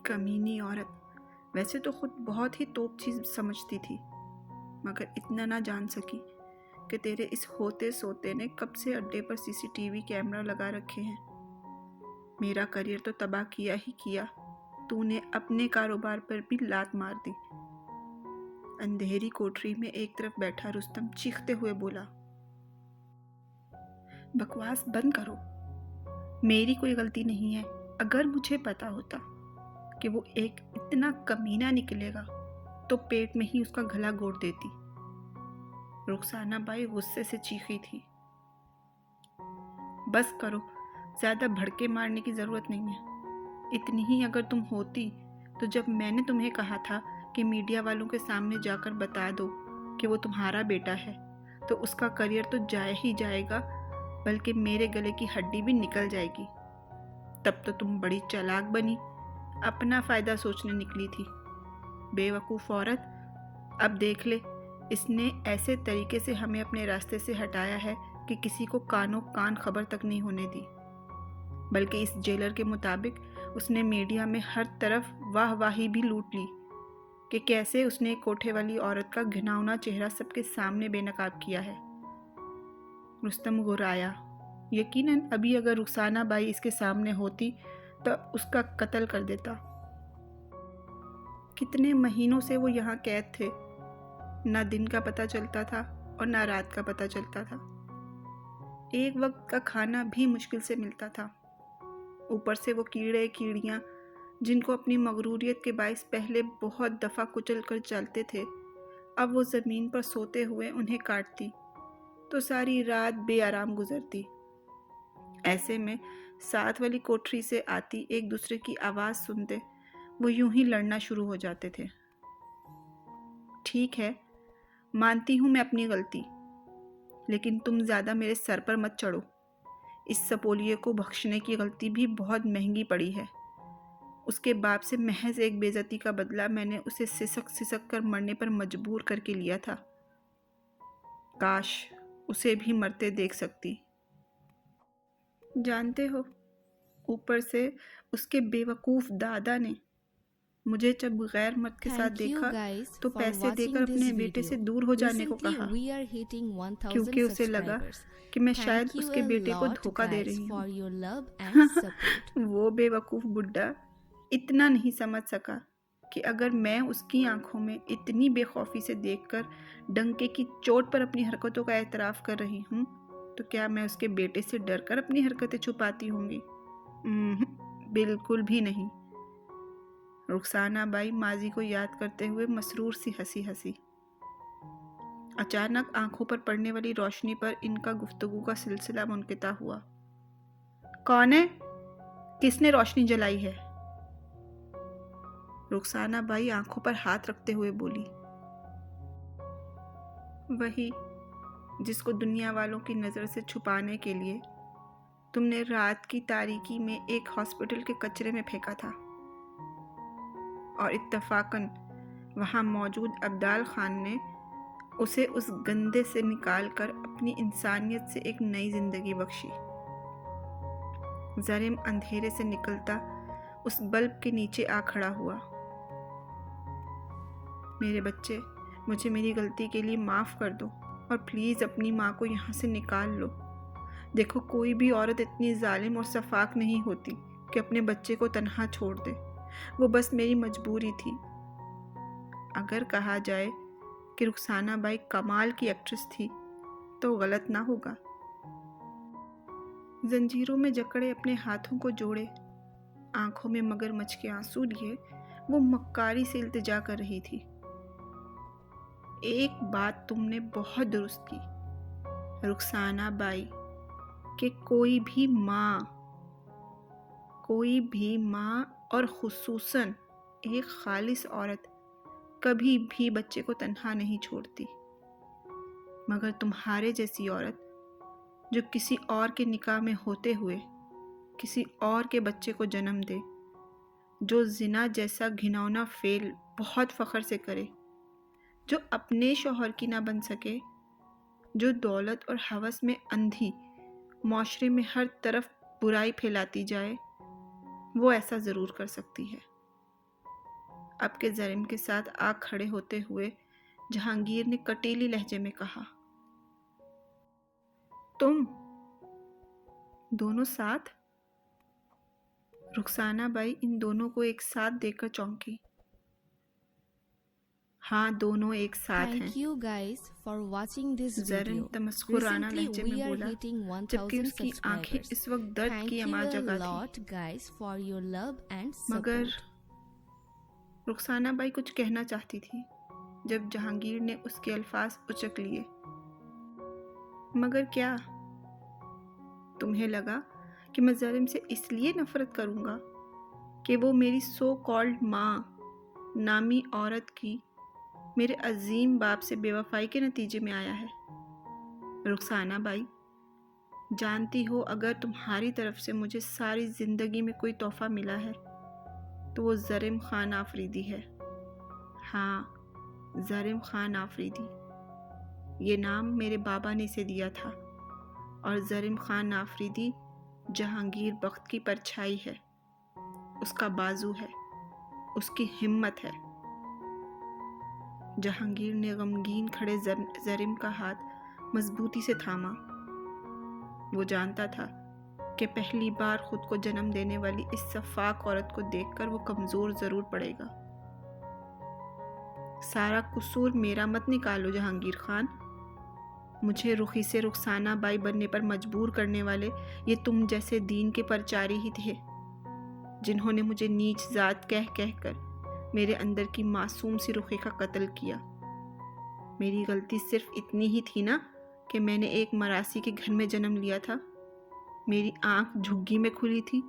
کمینی عورت، ویسے تو خود بہت ہی توپ چیز سمجھتی تھی، مگر اتنا نہ جان سکی کہ تیرے اس ہوتے سوتے نے کب سے اڈے پر CCTV کیمرہ لگا رکھے ہیں۔ میرا کریئر تو تباہ کیا ہی کیا، تو نے اپنے کاروبار پر بھی لات مار دی۔ اندھیری کوٹری میں ایک طرف بیٹھا رستم چیختے ہوئے بولا، بکواس بند کرو، میری کوئی غلطی نہیں ہے۔ اگر مجھے پتا ہوتا کہ وہ ایک اتنا کمینہ نکلے گا تو پیٹ میں ہی اس کا گلا گھونٹ دیتی۔ رخسانہ بائی غصے سے چیخی تھی، بس کرو، زیادہ بھڑکے مارنے کی ضرورت نہیں ہے۔ اتنی ہی اگر تم ہوتی تو جب میں نے تمہیں کہا تھا کہ میڈیا والوں کے سامنے جا کر بتا دو کہ وہ تمہارا بیٹا ہے، تو اس کا کریئر تو جائے ہی جائے گا، بلکہ میرے گلے کی ہڈی بھی نکل جائے گی۔ تب تو تم بڑی چالاک بنی، اپنا فائدہ سوچنے نکلی تھی۔ بے وقوف عورت، اب دیکھ لے، اس نے ایسے طریقے سے ہمیں اپنے راستے سے ہٹایا ہے کہ کسی کو کانوں کان خبر تک نہیں ہونے دی، بلکہ اس جیلر کے مطابق اس نے میڈیا میں ہر طرف واہ واہی بھی لوٹ لی کہ کیسے اس نے ایک کوٹھے والی عورت کا گھناؤنا چہرہ سب کے سامنے بے نقاب کیا ہے۔ رستم گرایا، یقیناً ابھی اگر رخسانہ بائی اس کے سامنے ہوتی تو اس کا قتل کر دیتا۔ کتنے مہینوں سے وہ یہاں قید تھے، نہ دن کا پتہ چلتا تھا اور نہ رات کا پتہ چلتا تھا۔ ایک وقت کا کھانا بھی مشکل سے ملتا تھا، اوپر سے وہ کیڑے کیڑیاں جن کو اپنی مغروریت کے باعث پہلے بہت دفعہ کچل کر چلتے تھے، اب وہ زمین پر سوتے ہوئے انہیں کاٹتی تو ساری رات بے آرام گزرتی۔ ایسے میں ساتھ والی کوٹری سے آتی ایک دوسرے کی آواز سنتے وہ یوں ہی لڑنا شروع ہو جاتے تھے۔ ٹھیک ہے، مانتی ہوں میں اپنی غلطی، لیکن تم زیادہ میرے سر پر مت چڑھو۔ اس سپولیے کو بخشنے کی غلطی بھی بہت مہنگی پڑی ہے۔ اس کے باپ سے محض ایک بے عزتی کا بدلہ میں نے اسے سسک سسک کر مرنے پر مجبور کر کے لیا تھا۔ کاش اسے بھی مرتے دیکھ سکتی۔ جانتے ہو، اوپر سے اس کے بے وقوف دادا نے مجھے جب غیر مرد کے ساتھ دیکھا تو پیسے دے کر اپنے بیٹے سے دور ہو جانے کو کہا، کیونکہ اسے لگا کہ میں شاید اس کے بیٹے کو دھوکہ دے رہی ہوں۔ وہ بے وقوف بڈھا اتنا نہیں سمجھ سکا کہ اگر میں اس کی آنکھوں میں اتنی بے خوفی سے دیکھ کر ڈنکے کی چوٹ پر اپنی حرکتوں کا اعتراف کر رہی ہوں تو کیا میں اس کے بیٹے سے ڈر کر اپنی حرکتیں چھپاتی ہوں گی؟ بالکل بھی نہیں۔ رخسانہ بائی ماضی کو یاد کرتے ہوئے مسرور سی ہنسی۔ اچانک آنکھوں پر پڑنے والی روشنی پر ان کا گفتگو کا سلسلہ منقطع ہوا۔ کون ہے؟ کس نے روشنی جلائی ہے؟ رخسانہ بائی آنکھوں پر ہاتھ رکھتے ہوئے بولی، وہی جس کو دنیا والوں کی نظر سے چھپانے کے لیے تم نے رات کی تاریکی میں ایک ہاسپٹل کے کچرے میں پھینکا تھا، اور اتفاقاً وہاں موجود ابدال خان نے اسے اس گندے سے نکال کر اپنی انسانیت سے ایک نئی زندگی بخشی۔ زرم اندھیرے سے نکلتا اس بلب کے نیچے آ کھڑا ہوا۔ میرے بچے، مجھے میری غلطی کے لیے معاف کر دو اور پلیز اپنی ماں کو یہاں سے نکال لو۔ دیکھو، کوئی بھی عورت اتنی ظالم اور شفاق نہیں ہوتی کہ اپنے بچے کو تنہا چھوڑ دے۔ وہ بس میری مجبوری تھی۔ اگر کہا جائے کہ رخسانہ بائی کمال کی ایکٹریس تھی تو غلط نہ ہوگا۔ زنجیروں میں جکڑے اپنے ہاتھوں کو جوڑے، آنکھوں میں مگرمچھ کے آنسو لیے وہ مکاری سے التجا کر رہی تھی۔ ایک بات تم نے بہت درست کی رخسانہ بائی، کہ کوئی بھی ماں اور خصوصاً ایک خالص عورت کبھی بھی بچے کو تنہا نہیں چھوڑتی، مگر تمہارے جیسی عورت جو کسی اور کے نکاح میں ہوتے ہوئے کسی اور کے بچے کو جنم دے، جو زنا جیسا گھناؤنا فعل بہت فخر سے کرے، جو اپنے شوہر کی نہ بن سکے، جو دولت اور ہوس میں اندھی معاشرے میں ہر طرف برائی پھیلاتی جائے، وہ ایسا ضرور کر سکتی ہے۔ اب کے زریم کے ساتھ آ کھڑے ہوتے ہوئے جہانگیر نے کٹیلی لہجے میں کہا، تم دونوں ساتھ؟ رخسانہ بائی ان دونوں کو ایک ساتھ دیکھ کر چونکی۔ ہاں، دونوں ایک ساتھ ہیں۔ Thank you guys for watching this زریم video. تمسخرانہ Recently لہجے we میں are بولا، hitting جبکہ 1000 اس کی آنکھیں subscribers. اس وقت درد Thank کی you اما a جگہ تھی۔ lot guys for your love and مگر support. رخسانہ بائی کچھ کہنا چاہتی تھی جب جہانگیر نے اس کے الفاظ اچک لیے۔ مگر کیا؟ تمہیں لگا کہ میں زریم سے اس لیے نفرت کروں گا کہ وہ میری سو کالڈ ماں، نامی عورت کی میرے عظیم باپ سے بے وفائی کے نتیجے میں آیا ہے؟ رخسانہ بائی، جانتی ہو اگر تمہاری طرف سے مجھے ساری زندگی میں کوئی تحفہ ملا ہے تو وہ زریم خان آفریدی ہے۔ ہاں، زریم خان آفریدی، یہ نام میرے بابا نے اسے دیا تھا، اور زریم خان آفریدی جہانگیر بخت کی پرچھائی ہے، اس کا بازو ہے، اس کی ہمت ہے۔ جہانگیر نے غمگین کھڑے زریم کا ہاتھ مضبوطی سے تھاما۔ وہ جانتا تھا کہ پہلی بار خود کو جنم دینے والی اس شفاق عورت کو دیکھ کر وہ کمزور ضرور پڑے گا۔ سارا قصور میرا مت نکالو جہانگیر خان، مجھے رخی سے رخسانہ بائی بننے پر مجبور کرنے والے یہ تم جیسے دین کے پرچاری ہی تھے، جنہوں نے مجھے نیچ ذات کہہ کر میرے اندر کی معصوم سی رخی کا قتل کیا۔ میری غلطی صرف اتنی ہی تھی نا کہ میں نے ایک مراسی کے گھر میں جنم لیا تھا، میری آنکھ جھگی میں کھلی تھی،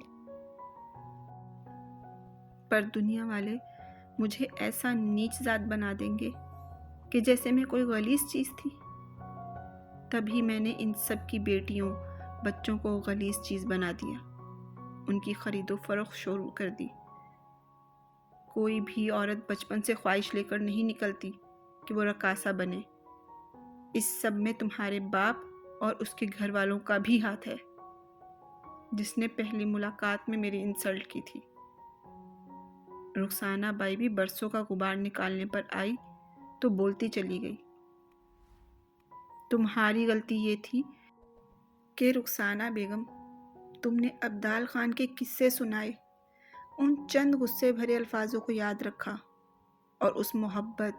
پر دنیا والے مجھے ایسا نیچ ذات بنا دیں گے کہ جیسے میں کوئی غلیظ چیز تھی۔ تبھی میں نے ان سب کی بیٹیوں بچوں کو غلیظ چیز بنا دیا، ان کی خرید و فروخت شروع کر دی۔ کوئی بھی عورت بچپن سے خواہش لے کر نہیں نکلتی کہ وہ رقاصہ بنے۔ اس سب میں تمہارے باپ اور اس کے گھر والوں کا بھی ہاتھ ہے، جس نے پہلی ملاقات میں میری انسلٹ کی تھی۔ رخسانہ بائی بھی برسوں کا غبار نکالنے پر آئی تو بولتی چلی گئی، تمہاری غلطی یہ تھی کہ رخسانہ بیگم، تم نے ابدال خان کے قصے سنائے، ان چند غصے بھرے الفاظوں کو یاد رکھا اور اس محبت،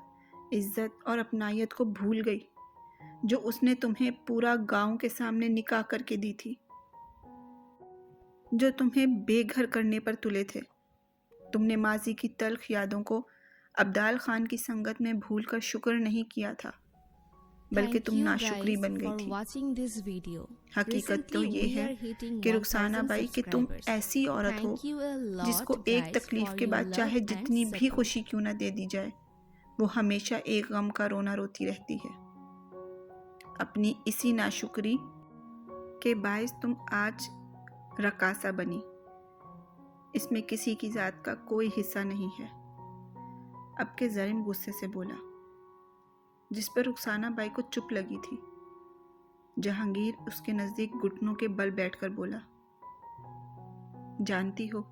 عزت اور اپنائیت کو بھول گئی جو اس نے تمہیں پورا گاؤں کے سامنے نکاح کر کے دی تھی، جو تمہیں بے گھر کرنے پر تلے تھے۔ تم نے ماضی کی تلخ یادوں کو ابدال خان کی سنگت میں بھول کر شکر نہیں کیا تھا، بلکہ تم ناشکری بن گئی تھی۔ حقیقت تو یہ ہے کہ رخسانہ بائی کہ تم ایسی عورت ہو جس کو ایک تکلیف کے بعد چاہے جتنی بھی خوشی کیوں نہ دے دی جائے، وہ ہمیشہ ایک غم کا رونا روتی رہتی ہے۔ اپنی اسی ناشکری کے باعث تم آج رقاصہ بنی، اس میں کسی کی ذات کا کوئی حصہ نہیں ہے۔ اب کے زریم غصے سے بولا، جس پر رخسانہ بائی کو چپ لگی تھی۔ جہانگیر اس کے نزدیک گھٹنوں کے بل بیٹھ کر بولا، جانتی ہو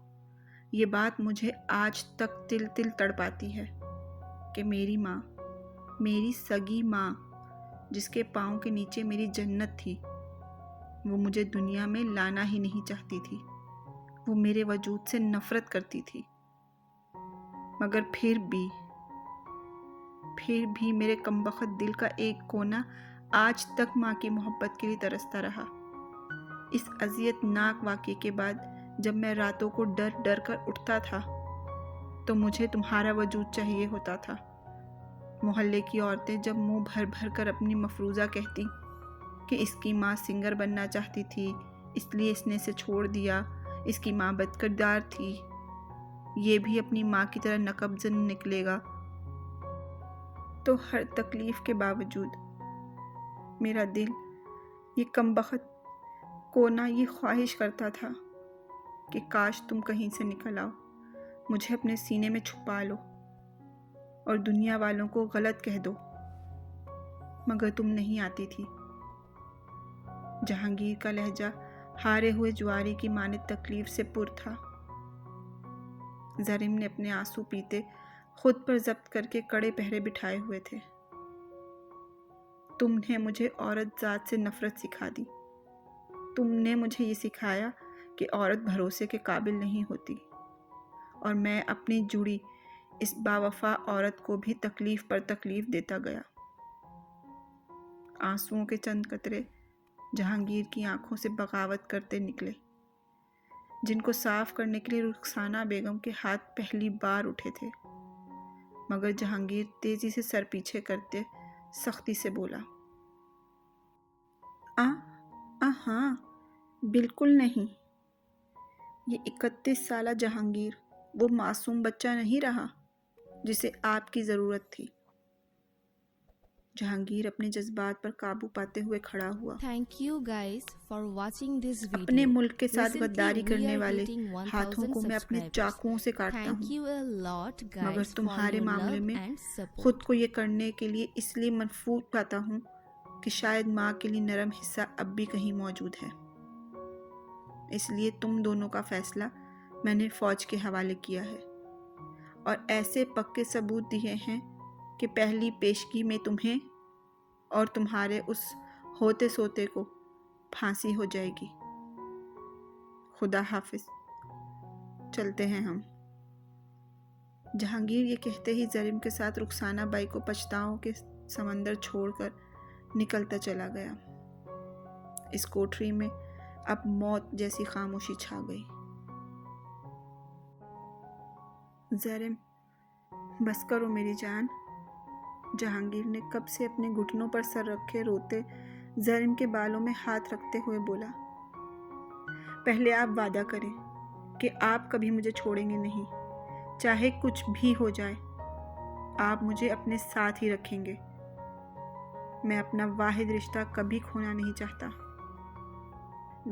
یہ بات مجھے آج تک تل تل تڑپاتی ہے کہ میری ماں، میری سگی ماں، جس کے پاؤں کے نیچے میری جنت تھی، وہ مجھے دنیا میں لانا ہی نہیں چاہتی تھی، وہ میرے وجود سے نفرت کرتی تھی، مگر پھر بھی میرے کمبخت دل کا ایک کونا آج تک ماں کی محبت کے لیے ترستا رہا۔ اس اذیت ناک واقعے کے بعد جب میں راتوں کو ڈر ڈر کر اٹھتا تھا تو مجھے تمہارا وجود چاہیے ہوتا تھا۔ محلے کی عورتیں جب منہ بھر بھر کر اپنی مفروضہ کہتی کہ اس کی ماں سنگر بننا چاہتی تھی، اس لیے اس نے اسے چھوڑ دیا، اس کی ماں بد کردار تھی، یہ بھی اپنی ماں کی طرح نقب زن نکلے گا، تو ہر تکلیف کے باوجود میرا دل، یہ کمبخت کونا، یہ خواہش کرتا تھا کہ کاش تم کہیں سے نکل آؤ، مجھے اپنے سینے میں چھپا لو اور دنیا والوں کو غلط کہہ دو، مگر تم نہیں آتی تھی۔ جہانگیر کا لہجہ ہارے ہوئے جواری کی مانند تکلیف سے پر تھا۔ زریم نے اپنے آنسو پیتے خود پر ضبط کر کے کڑے پہرے بٹھائے ہوئے تھے۔ تم نے مجھے عورت ذات سے نفرت سکھا دی۔ تم نے مجھے یہ سکھایا کہ عورت بھروسے کے قابل نہیں ہوتی، اور میں اپنی جڑی اس باوفا عورت کو بھی تکلیف پر تکلیف دیتا گیا۔ آنسوؤں کے چند قطرے جہانگیر کی آنکھوں سے بغاوت کرتے نکلے، جن کو صاف کرنے کے لیے رخسانہ بیگم کے ہاتھ پہلی بار اٹھے تھے، مگر جہانگیر تیزی سے سر پیچھے کرتے سختی سے بولا، ہاں بالکل نہیں۔ یہ 31 سالہ جہانگیر وہ معصوم بچہ نہیں رہا جسے آپ کی ضرورت تھی۔ جہانگیر اپنے جذبات پر قابو پاتے ہوئے کھڑا ہوا۔ Thank you guys for watching this video. اپنے ملک کے ساتھ Recently, غداری we کرنے are والے hitting 1000 ہاتھوں کو میں اپنے subscribers. چاقوؤں سے کاٹتا Thank ہوں، you a lot مگر guys for تمہارے your معاملے love میں and support. خود کو یہ کرنے کے لیے اس لیے منفور پاتا ہوں کہ شاید ماں کے لیے نرم حصہ اب بھی کہیں موجود ہے۔ اس لیے تم دونوں کا فیصلہ میں نے فوج کے حوالے کیا ہے، اور ایسے پکے ثبوت دیے ہیں کہ پہلی پیشگی میں تمہیں اور تمہارے اس ہوتے سوتے کو پھانسی ہو جائے گی۔ خدا حافظ، چلتے ہیں ہم۔ جہانگیر یہ کہتے ہی زریم کے ساتھ رخسانہ بائی کو پچھتاؤں کے سمندر چھوڑ کر نکلتا چلا گیا۔ اس کوٹری میں اب موت جیسی خاموشی چھا گئی۔ زریم، بس کرو میری جان، جہانگیر نے کب سے اپنے گھٹنوں پر سر رکھے روتے زریم کے بالوں میں ہاتھ رکھتے ہوئے بولا، پہلے آپ وعدہ کریں کہ آپ کبھی مجھے چھوڑیں گے نہیں، چاہے کچھ بھی ہو جائے، آپ مجھے اپنے ساتھ ہی رکھیں گے۔ میں اپنا واحد رشتہ کبھی کھونا نہیں چاہتا۔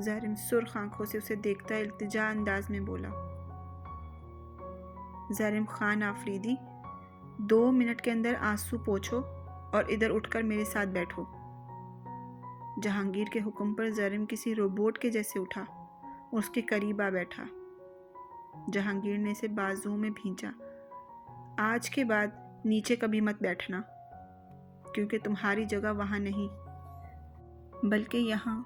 زریم سرخ آنکھوں سے اسے دیکھتا التجا انداز میں بولا۔ زریم خان آفریدی، 2 منٹ کے اندر آنسو پوچھو اور ادھر اٹھ کر میرے ساتھ بیٹھو۔ جہانگیر کے حکم پر زریم کسی روبوٹ کے جیسے اٹھا اور اس کے قریب آ بیٹھا۔ جہانگیر نے اسے بازوؤں میں بھینچا۔ آج کے بعد نیچے کبھی مت بیٹھنا، کیونکہ تمہاری جگہ وہاں نہیں بلکہ یہاں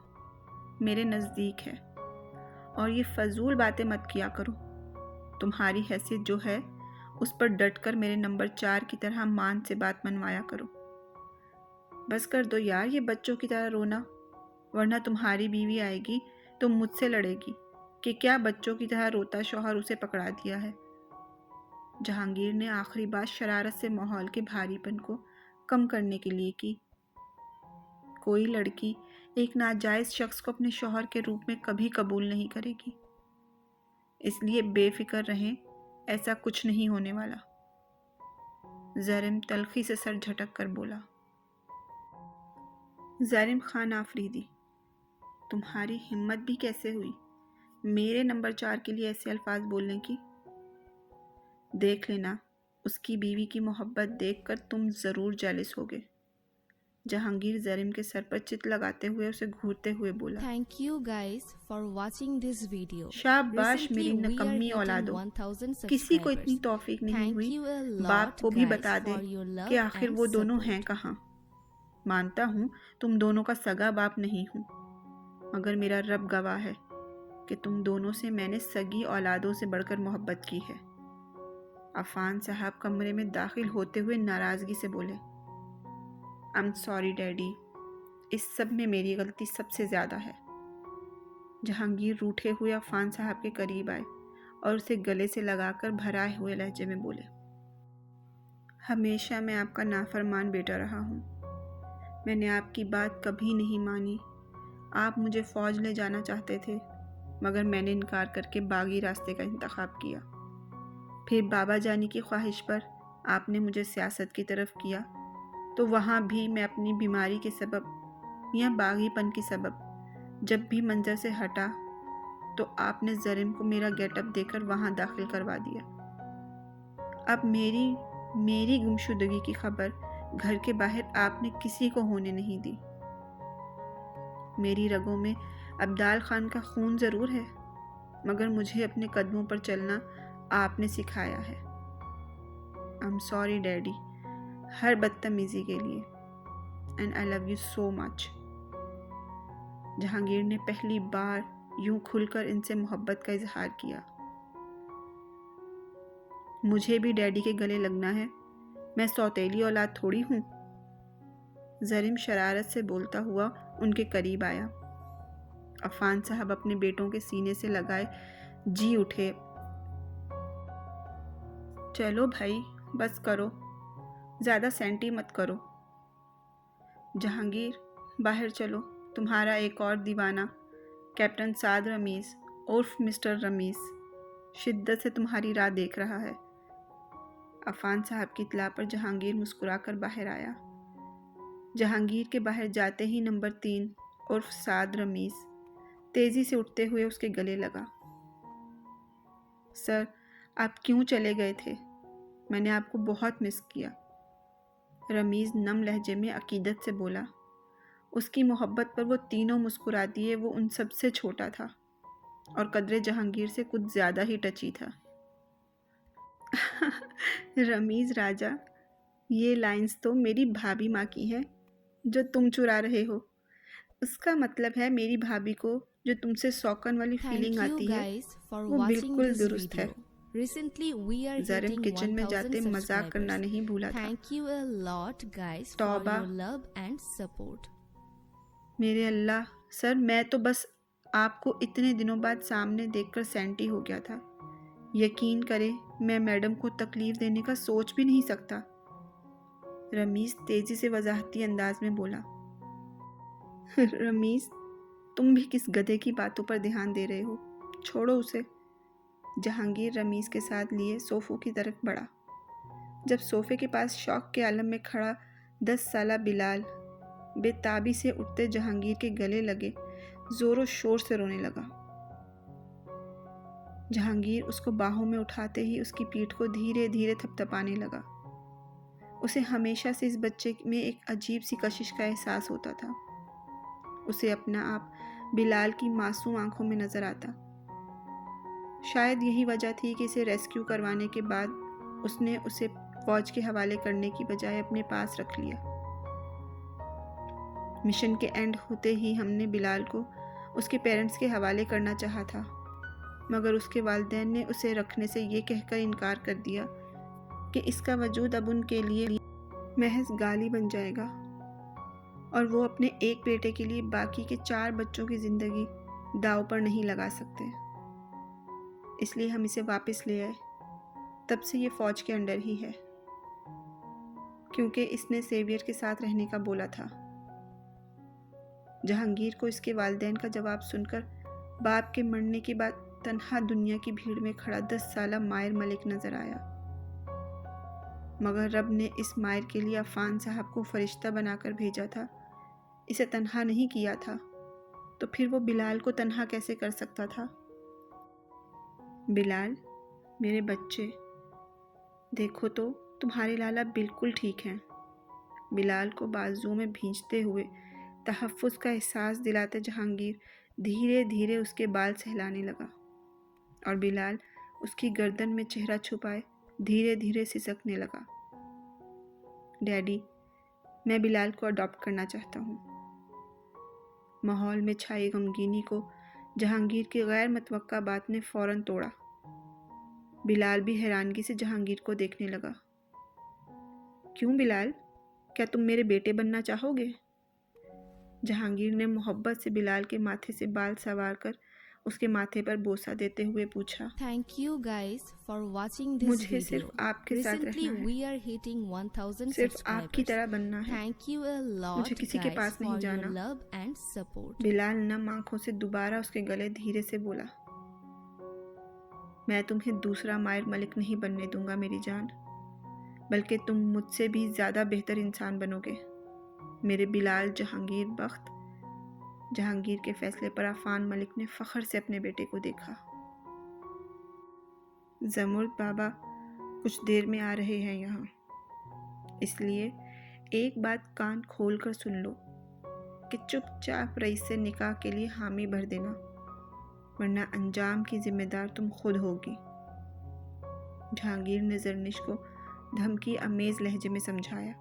میرے نزدیک ہے، اور یہ فضول باتیں مت کیا کرو۔ تمہاری حیثیت جو ہے اس پر ڈٹ کر میرے نمبر 4 کی طرح مان سے بات منوایا کرو۔ بس کر دو یار یہ بچوں کی طرح رونا، ورنہ تمہاری بیوی آئے گی تو مجھ سے لڑے گی کہ کیا بچوں کی طرح روتا شوہر اسے پکڑا دیا ہے۔ جہانگیر نے آخری بات شرارت سے ماحول کے بھاری پن کو کم کرنے کے لیے کی۔ کوئی لڑکی ایک ناجائز شخص کو اپنے شوہر کے روپ میں کبھی قبول نہیں کرے گی، اس لیے بے فکر رہیں، ایسا کچھ نہیں ہونے والا۔ زریم تلخی سے سر جھٹک کر بولا۔ زریم خان آفریدی، تمہاری ہمت بھی کیسے ہوئی میرے نمبر 4 کے لیے ایسے الفاظ بولنے کی؟ دیکھ لینا، اس کی بیوی کی محبت دیکھ کر تم ضرور جیلس ہوگے۔ جہانگیر زریم کے سر پر چت لگاتے ہوئے اسے گھورتے ہوئے بولا۔ Thank you guys for watching this video. شاباش میری Recently, we are نکمی hitting اولادوں، 1000 کسی کو اتنی subscribers. توفیق نہیں Thank ہوئی you a lot باپ کو بھی guys بتا دے for your love کہ آخر and وہ دونوں support. ہیں کہاں۔ مانتا ہوں تم دونوں کا سگا باپ نہیں ہوں، مگر میرا رب گواہ ہے کہ تم دونوں سے میں نے سگی اولادوں سے بڑھ کر محبت کی ہے۔ عفان صاحب کمرے میں داخل ہوتے ہوئے ناراضگی سے بولے، I'm sorry ڈیڈی، اس سب میں میری غلطی سب سے زیادہ ہے۔ جہانگیر روٹھے ہوئے عفان صاحب کے قریب آئے اور اسے گلے سے لگا کر بھرائے ہوئے لہجے میں بولے، ہمیشہ میں آپ کا نافرمان بیٹا رہا ہوں، میں نے آپ کی بات کبھی نہیں مانی۔ آپ مجھے فوج لے جانا چاہتے تھے، مگر میں نے انکار کر کے باغی راستے کا انتخاب کیا۔ پھر بابا جانی کی خواہش پر آپ نے مجھے سیاست کی طرف کیا، تو وہاں بھی میں اپنی بیماری کے سبب یا باغی پن کے سبب جب بھی منظر سے ہٹا تو آپ نے زریم کو میرا گیٹ اپ دے کر وہاں داخل کروا دیا۔ اب میری گمشدگی کی خبر گھر کے باہر آپ نے کسی کو ہونے نہیں دی۔ میری رگوں میں عبدال خان کا خون ضرور ہے، مگر مجھے اپنے قدموں پر چلنا آپ نے سکھایا ہے۔ I'm sorry ڈیڈی ہر بدتمیزی کے لیے and I love you so much. Jahangir نے پہلی بار یوں کھل کر ان سے محبت کا اظہار کیا. مجھے بھی ڈیڈی کے گلے لگنا ہے، میں سوتیلی اولاد تھوڑی ہوں. زریم شرارت سے بولتا ہوا ان کے قریب آیا. عفان صاحب اپنے بیٹوں کے سینے سے لگائے جی اٹھے. چلو بھائی بس کرو، زیادہ سینٹی مت کرو. جہانگیر باہر چلو، تمہارا ایک اور دیوانہ کیپٹن سعد رمیز عرف مسٹر رمیز شدت سے تمہاری راہ دیکھ رہا ہے. عفان صاحب کی اطلاع پر جہانگیر مسکرا کر باہر آیا. جہانگیر کے باہر جاتے ہی نمبر 3 عرف سعد رمیز تیزی سے اٹھتے ہوئے اس کے گلے لگا. سر آپ کیوں چلے گئے تھے؟ میں نے آپ کو بہت مس کیا. رمیز نم لہجے میں عقیدت سے بولا. اس کی محبت پر وہ تینوں مسکرا دیے. وہ ان سب سے چھوٹا تھا اور قدرے جہانگیر سے کچھ زیادہ ہی ٹچی تھا. رمیز راجہ، یہ لائنز تو میری بھابھی ماں کی ہیں جو تم چرا رہے ہو. اس کا مطلب ہے میری بھابھی کو جو تم سے سوکن والی فیلنگ Thank you آتی ہے guys for وہ watching بالکل this درست ہے. video. Recently we are زریم hitting kitchen میں جاتے 1000 مذاق کرنا subscribers. نہیں بھولا تھا. Thank you a lot guys for توبہ. your love and support. میرے اللہ سر، میں تو بس آپ کو اتنے دنوں بعد سامنے دیکھ کر سینٹی ہو گیا تھا. یقین کریں میں میڈم کو تکلیف دینے کا سوچ بھی نہیں سکتا. رمیز تیزی سے وضاحتی انداز میں بولا. رمیز تم بھی کس گدھے کی باتوں پر دھیان دے رہے ہو، چھوڑو اسے. جہانگیر رمیز کے ساتھ لیے صوفوں کی طرف بڑھا. جب صوفے کے پاس شوق کے عالم میں کھڑا 10 سالہ بلال بے تابی سے اٹھتے جہانگیر کے گلے لگے زور و شور سے رونے لگا. جہانگیر اس کو باہوں میں اٹھاتے ہی اس کی پیٹھ کو دھیرے دھیرے تھپتھپانے لگا. اسے ہمیشہ سے اس بچے میں ایک عجیب سی کشش کا احساس ہوتا تھا. اسے اپنا آپ بلال کی معصوم آنکھوں میں نظر آتا. شاید یہی وجہ تھی کہ اسے ریسکیو کروانے کے بعد اس نے اسے فوج کے حوالے کرنے کی بجائے اپنے پاس رکھ لیا. مشن کے اینڈ ہوتے ہی ہم نے بلال کو اس کے پیرنٹس کے حوالے کرنا چاہا تھا، مگر اس کے والدین نے اسے رکھنے سے یہ کہہ کر انکار کر دیا کہ اس کا وجود اب ان کے لیے محض گالی بن جائے گا اور وہ اپنے ایک بیٹے کے لیے باقی کے 4 بچوں کی زندگی داؤ پر نہیں لگا سکتے. اس لیے ہم اسے واپس لے آئے. تب سے یہ فوج کے انڈر ہی ہے کیونکہ اس نے سیویئر کے ساتھ رہنے کا بولا تھا. جہانگیر کو اس کے والدین کا جواب سن کر باپ کے مرنے کے بعد تنہا دنیا کی بھیڑ میں کھڑا 10 سالہ ماہر ملک نظر آیا. مگر رب نے اس ماہر کے لیے عفان صاحب کو فرشتہ بنا کر بھیجا تھا، اسے تنہا نہیں کیا تھا. تو پھر وہ بلال کو تنہا کیسے کر سکتا تھا؟ بلال میرے بچے، دیکھو تو تمہارے لالا بالکل ٹھیک ہیں. بلال کو بازوؤں میں بھینچتے ہوئے تحفظ کا احساس دلاتے جہانگیر دھیرے دھیرے اس کے بال سہلانے لگا اور بلال اس کی گردن میں چہرہ چھپائے دھیرے دھیرے سسکنے لگا. ڈیڈی میں بلال کو اڈاپٹ کرنا چاہتا ہوں. ماحول میں چھائی غمگینی کو جہانگیر کی غیر متوقع بات نے فوراً توڑا. بلال بھی حیرانگی سے جہانگیر کو دیکھنے لگا. کیوں بلال، کیا تم میرے بیٹے بننا چاہو گے؟ جہانگیر نے محبت سے بلال کے ماتھے سے بال سوار کر اس کے ماتھے پر بوسہ دیتے ہوئے پوچھا. Thank you guys for watching this مجھے video. صرف آپ کے ساتھ Recently رہنا ہے، we are hitting 1000 صرف آپ کی subscribers. طرح بننا ہے. Thank you a lot مجھے کسی کے guys پاس نہیں for your جانا. love and support. بلال نم آنکھوں سے دوبارہ اس کے گلے دھیرے سے بولا. میں تمہیں دوسرا ماہر ملک نہیں بننے دوں گا میری جان، بلکہ تم مجھ سے بھی زیادہ بہتر انسان بنو گے میرے بلال جہانگیر بخت. جہانگیر کے فیصلے پر عفان ملک نے فخر سے اپنے بیٹے کو دیکھا. زمرد بابا کچھ دیر میں آ رہے ہیں یہاں، اس لیے ایک بات کان کھول کر سن لو کہ چپ چاپ رئیس سے نکاح کے لیے حامی بھر دینا، ورنہ انجام کی ذمہ دار تم خود ہوگی. جہانگیر نے زرنش کو دھمکی آمیز لہجے میں سمجھایا،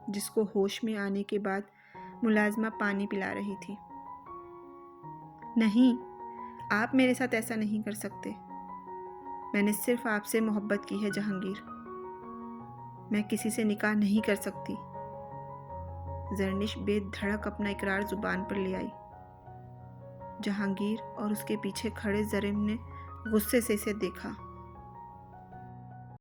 جس کو ہوش میں آنے کے بعد ملازمہ پانی پلا رہی تھی۔ نہیں، آپ میرے ساتھ ایسا نہیں کر سکتے۔ میں نے صرف آپ سے محبت کی ہے جہانگیر، میں کسی سے نکاح نہیں کر سکتی۔ زرنش بے دھڑک اپنا اقرار زبان پر لے آئی۔ جہانگیر اور اس کے پیچھے کھڑے زریم نے غصے سے اسے دیکھا۔